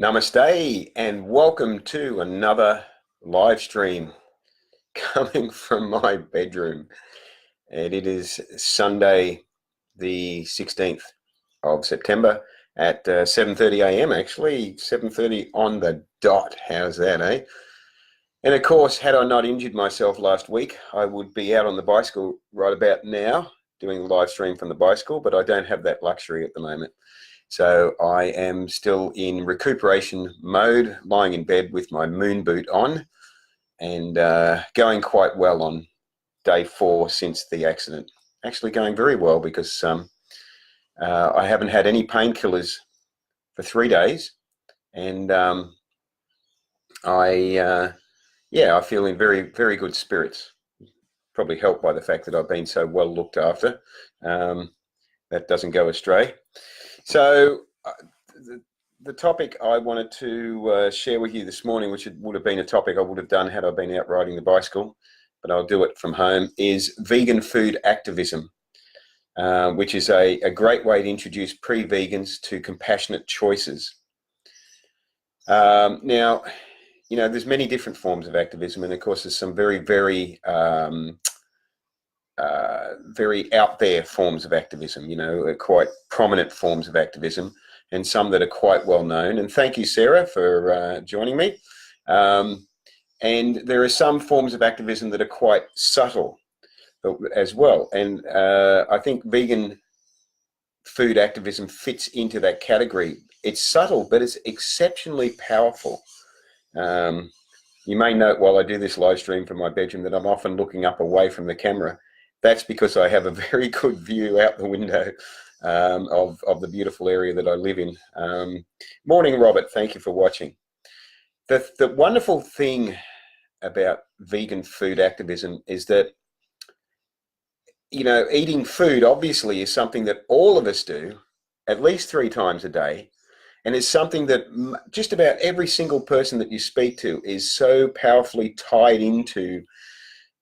Namaste and welcome to another live stream coming from my bedroom. And it is Sunday, the 16th of September at 7:30 a.m. actually, 7:30 on the dot. How's that, eh? And of course, had I not injured myself last week, I would be out on the bicycle right about now doing a live stream from the bicycle, but I don't have that luxury at the moment. So I am still in recuperation mode, lying in bed with my moon boot on and going quite well on day 4 since the accident. Actually going very well because I haven't had any painkillers for 3 days, and I feel in very, very good spirits. Probably helped by the fact that I've been so well looked after. That doesn't go astray. So the topic I wanted to share with you this morning, which would have been a topic I would have done had I been out riding the bicycle, but I'll do it from home, is vegan food activism, which is a great way to introduce pre-vegans to compassionate choices. Now, you know, there's many different forms of activism, and of course there's some very, very very out there forms of activism, you know, quite prominent forms of activism, and some that are quite well known. And thank you, Sarah, for joining me. And there are some forms of activism that are quite subtle as well. And I think vegan food activism fits into that category. It's subtle, but it's exceptionally powerful. You may note while I do this live stream from my bedroom that I'm often looking up away from the camera. That's because I have a very good view out the window of the beautiful area that I live in. Morning, Robert. Thank you for watching. The wonderful thing about vegan food activism is that, you know, eating food obviously is something that all of us do at least 3 times a day. And it's something that just about every single person that you speak to is so powerfully tied into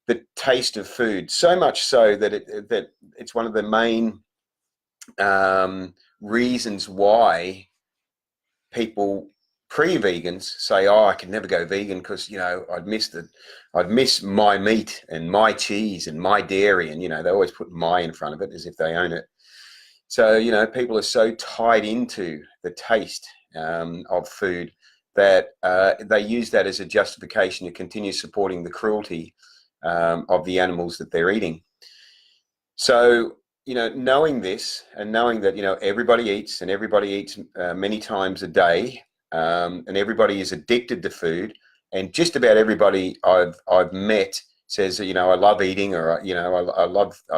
the taste of food, so much so that it's one of the main reasons why people pre-vegans say, "Oh, I can never go vegan because, you know, I'd miss my meat and my cheese and my dairy," and, you know, they always put "my" in front of it as if they own it. So, you know, people are so tied into the taste of food that they use that as a justification to continue supporting the cruelty of the animals that they're eating. So, you know, knowing this and knowing that, you know, everybody eats and everybody eats many times a day, and everybody is addicted to food, and just about everybody I've met says, you know, I love eating, or, you know, I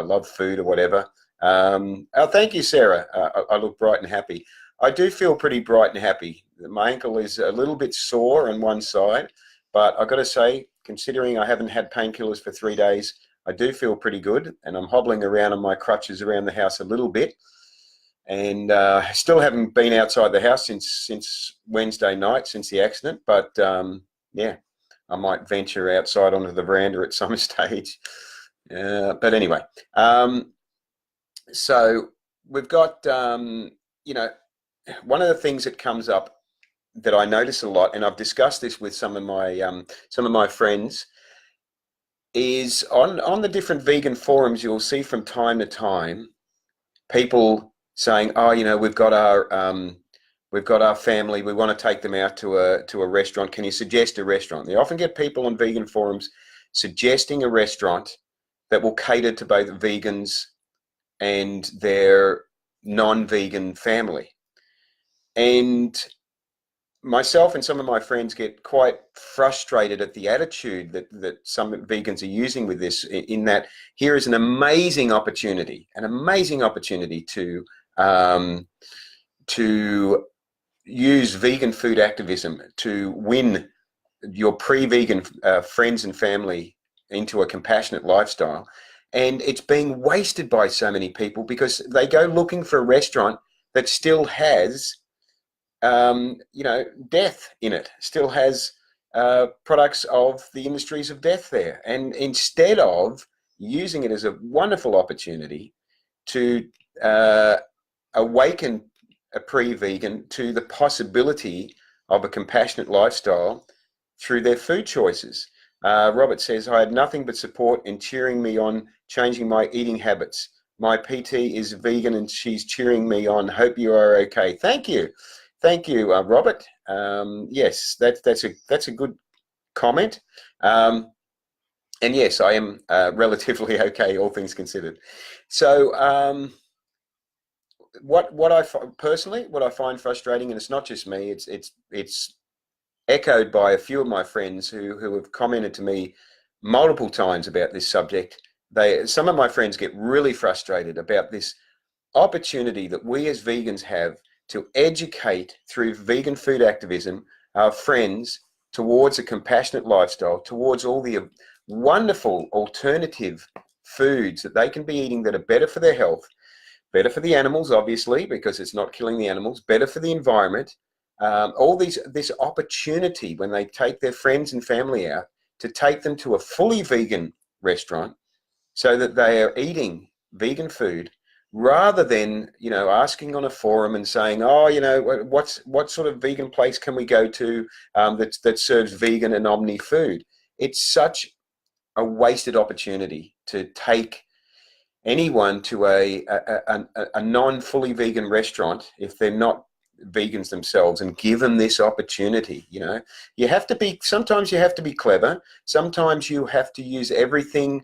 love food or whatever. Oh, thank you, Sarah. I look bright and happy. I do feel pretty bright and happy. My ankle is a little bit sore on one side, but I've got to say, considering I haven't had painkillers for 3 days, I do feel pretty good, and I'm hobbling around on my crutches around the house a little bit, and still haven't been outside the house since Wednesday night, since the accident. But yeah, I might venture outside onto the veranda at some stage. But anyway, so we've got, you know, one of the things that comes up that I notice a lot, and I've discussed this with some of my friends, is on the different vegan forums, you'll see from time to time people saying, "Oh, you know, we've got our family, we want to take them out to a restaurant. Can you suggest a restaurant?" They often get people on vegan forums suggesting a restaurant that will cater to both vegans and their non-vegan family. And myself and some of my friends get quite frustrated at the attitude that some vegans are using with this, in that here is an amazing opportunity to use vegan food activism to win your pre-vegan friends and family into a compassionate lifestyle. And it's being wasted by so many people because they go looking for a restaurant that still has you know, death in it, still has products of the industries of death there. And instead of using it as a wonderful opportunity to awaken a pre-vegan to the possibility of a compassionate lifestyle through their food choices. Robert says, I had nothing but support in cheering me on changing my eating habits. My PT is vegan and she's cheering me on. Hope you are okay. Thank you. Thank you, Robert. Yes, that's a good comment. And yes, I am relatively okay, all things considered. So what I personally, what I find frustrating, and it's not just me, it's echoed by a few of my friends who have commented to me multiple times about this subject. Some of my friends get really frustrated about this opportunity that we as vegans have to educate through vegan food activism our friends towards a compassionate lifestyle, towards all the wonderful alternative foods that they can be eating that are better for their health, better for the animals, obviously, because it's not killing the animals, better for the environment. All this opportunity when they take their friends and family out to take them to a fully vegan restaurant so that they are eating vegan food rather than, you know, asking on a forum and saying, oh, you know, what sort of vegan place can we go to that serves vegan and omni food? It's such a wasted opportunity to take anyone to a non-fully vegan restaurant if they're not vegans themselves and give them this opportunity. You know, you have to be, sometimes you have to be clever. Sometimes you have to use everything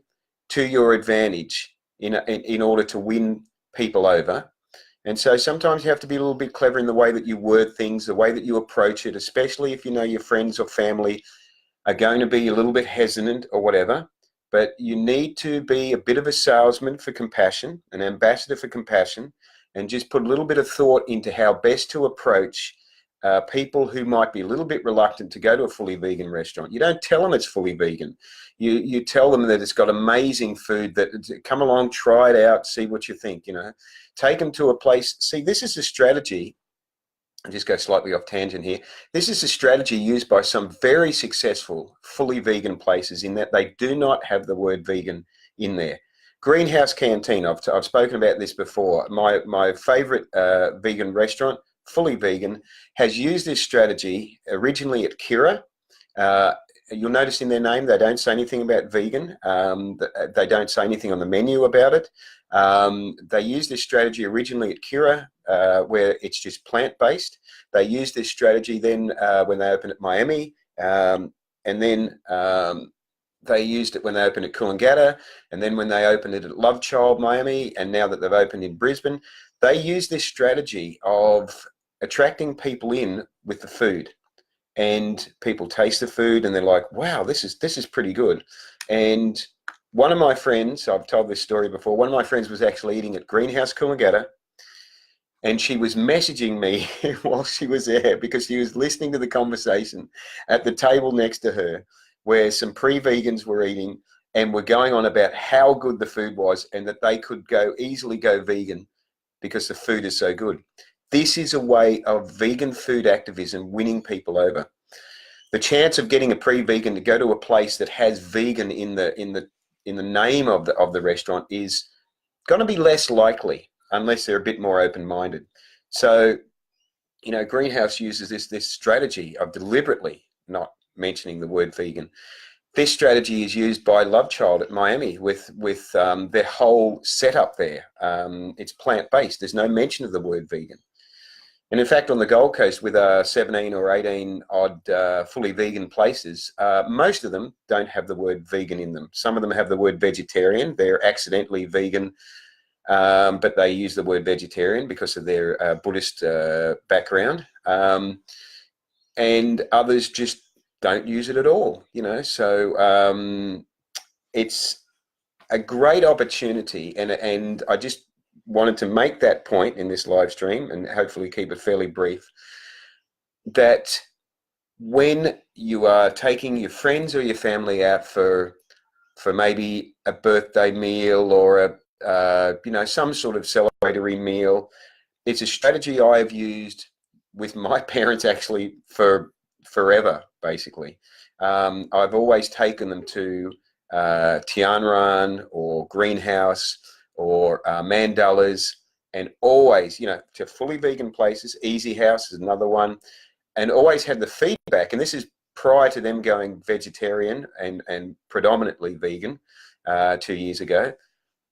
to your advantage in order to win people over. And so sometimes you have to be a little bit clever in the way that you word things, the way that you approach it, especially if you know your friends or family are going to be a little bit hesitant or whatever. But you need to be a bit of a salesman for compassion, an ambassador for compassion, and just put a little bit of thought into how best to approach people who might be a little bit reluctant to go to a fully vegan restaurant. You don't tell them it's fully vegan. You tell them that it's got amazing food, that come along, try it out, see what you think, you know. Take them to a place. See, this is a strategy. I'll just go slightly off tangent here. This is a strategy used by some very successful fully vegan places in that they do not have the word vegan in there. Greenhouse Canteen, I've spoken about this before. My favorite vegan restaurant, fully vegan, has used this strategy originally at Kira. You'll notice in their name they don't say anything about vegan. They don't say anything on the menu about it. They used this strategy originally at Kira, where it's just plant-based. They used this strategy then when they opened at Miami, and then they used it when they opened at Coolangatta, and then when they opened it at Love Child Miami, and now that they've opened in Brisbane, they use this strategy of attracting people in with the food. And people taste the food and they're like, wow, this is pretty good. And one of my friends, I've told this story before, one of my friends was actually eating at Greenhouse Coolangatta, and she was messaging me while she was there because she was listening to the conversation at the table next to her where some pre-vegans were eating and were going on about how good the food was and that they could easily go vegan because the food is so good. This is a way of vegan food activism winning people over. The chance of getting a pre-vegan to go to a place that has vegan in the name of the restaurant is going to be less likely unless they're a bit more open-minded. So, you know, Greenhouse uses this strategy of deliberately not mentioning the word vegan. This strategy is used by Love Child at Miami with their whole setup there. It's plant-based. There's no mention of the word vegan. And in fact, on the Gold Coast with 17 or 18 odd fully vegan places, most of them don't have the word vegan in them. Some of them have the word vegetarian. They're accidentally vegan, but they use the word vegetarian because of their Buddhist background. And others just don't use it at all, you know. So it's a great opportunity, and I just wanted to make that point in this live stream and hopefully keep it fairly brief, that when you are taking your friends or your family out for maybe a birthday meal or you know, some sort of celebratory meal, it's a strategy I've used with my parents actually for forever, basically. I've always taken them to Tianran or Greenhouse or Mandalas, and always, you know, to fully vegan places. Easy House is another one. and always had the feedback, and this is prior to them going vegetarian and predominantly vegan 2 years ago.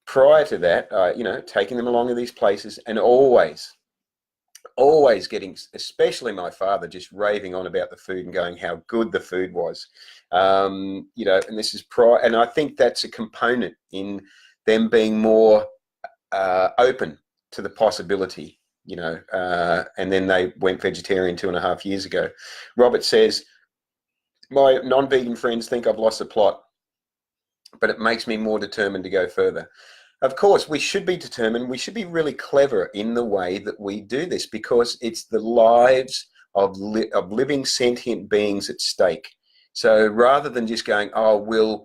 Prior to that, you know, taking them along to these places, and always getting, especially my father, just raving on about the food and going how good the food was. You know, and this is prior, and I think that's a component in them being more open to the possibility, you know, and then they went vegetarian 2.5 years ago. Robert says, my non-vegan friends think I've lost the plot, but it makes me more determined to go further. Of course, we should be determined. We should be really clever in the way that we do this, because it's the lives of living sentient beings at stake. So rather than just going, oh,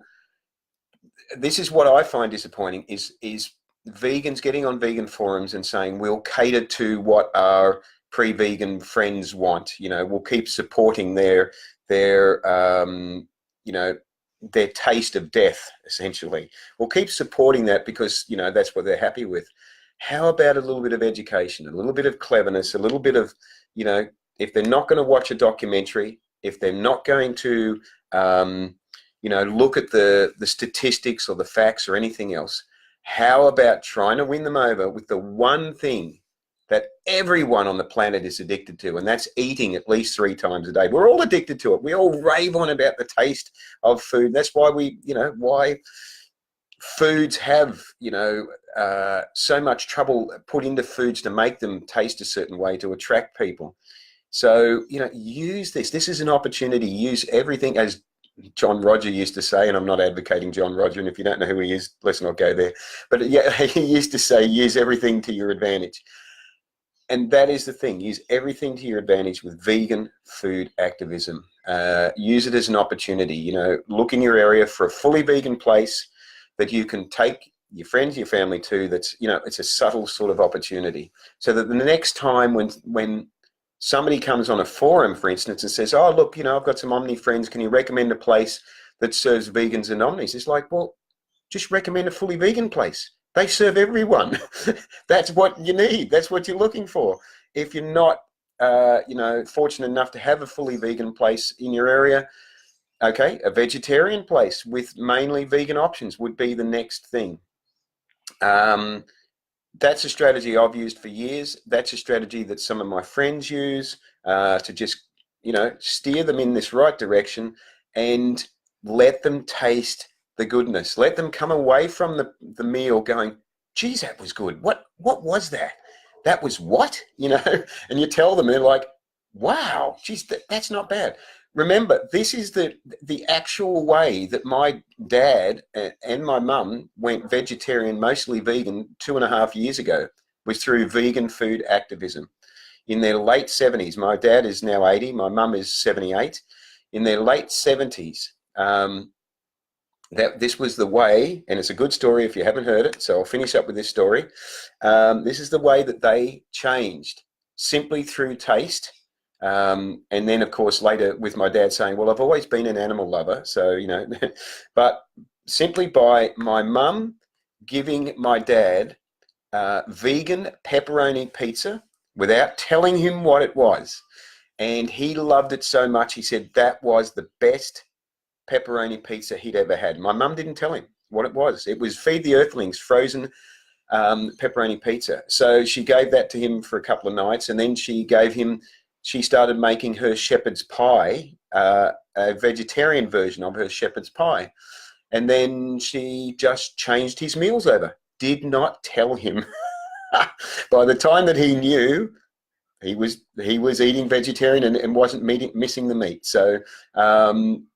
this is what I find disappointing, is vegans getting on vegan forums and saying, we'll cater to what our pre-vegan friends want. You know, we'll keep supporting their you know, their taste of death, essentially. We'll keep supporting that because, you know, that's what they're happy with. How about a little bit of education, a little bit of cleverness, a little bit of, you know, if they're not going to watch a documentary, if they're not going to, you know, look at the statistics or the facts or anything else, how about trying to win them over with the one thing that everyone on the planet is addicted to, and that's eating at least 3 times a day. We're all addicted to it. We all rave on about the taste of food. That's why we, you know, why foods have, you know, so much trouble put into foods to make them taste a certain way to attract people. So, you know, use this. This is an opportunity. Use everything, as John Roger used to say, and I'm not advocating John Roger, and if you don't know who he is, let's not go there. But yeah, he used to say, use everything to your advantage. And that is the thing, use everything to your advantage with vegan food activism. Use it as an opportunity, you know, look in your area for a fully vegan place that you can take your friends, your family to, that's, you know, it's a subtle sort of opportunity. So that the next time when somebody comes on a forum, for instance, and says, oh, look, you know, I've got some Omni friends, can you recommend a place that serves vegans and Omnis? It's like, well, just recommend a fully vegan place. They serve everyone. That's what you need. That's what you're looking for. If you're not, you know, fortunate enough to have a fully vegan place in your area, okay, a vegetarian place with mainly vegan options would be the next thing. That's a strategy I've used for years. That's a strategy that some of my friends use to just, you know, steer them in this right direction and let them taste the goodness. Let them come away from the meal going, geez, that was good. What was that? That was what? You know, and you tell them, they're like, wow, geez, that's not bad. Remember, this is the actual way that my dad and my mum went vegetarian, mostly vegan, 2.5 years ago, was through vegan food activism. In their late 70s, my dad is now 80, my mum is 78. In their late 70s, that this was the way, and it's a good story if you haven't heard it, so I'll finish up with this story. This is the way that they changed, simply through taste. And then, of course, later with my dad saying, well, I've always been an animal lover, so, you know, but simply by my mum giving my dad vegan pepperoni pizza without telling him what it was. And he loved it so much, he said that was the best pepperoni pizza he'd ever had. My mum didn't tell him what it was. It was Feed the Earthlings frozen pepperoni pizza. So she gave that to him for a couple of nights, and then she started making her shepherd's pie, a vegetarian version of her shepherd's pie. And then she just changed his meals over. Did not tell him. By the time that he knew, he was eating vegetarian and wasn't missing the meat. So,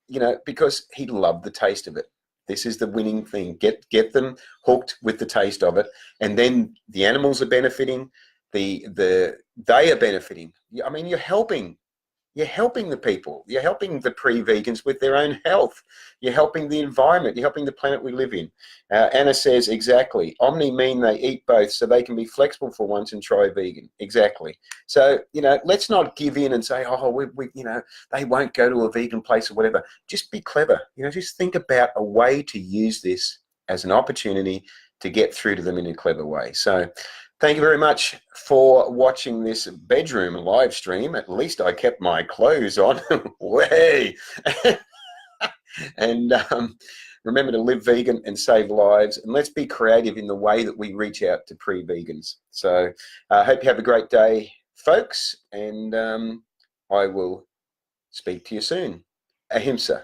you know, because he loved the taste of it. This is the winning thing. Get them hooked with the taste of it, and then the animals are benefiting. They are benefiting. I mean, you're helping the people. You're helping the pre-vegans with their own health. You're helping the environment. You're helping the planet we live in. Anna says, exactly. Omni mean they eat both, so they can be flexible for once and try vegan. Exactly. So, you know, let's not give in and say, oh, we you know, they won't go to a vegan place or whatever. Just be clever. You know, just think about a way to use this as an opportunity to get through to them in a clever way. So Thank you very much for watching this bedroom live stream. At least I kept my clothes on. Way. And remember to live vegan and save lives. And let's be creative in the way that we reach out to pre-vegans. So I hope you have a great day, folks. And I will speak to you soon. Ahimsa.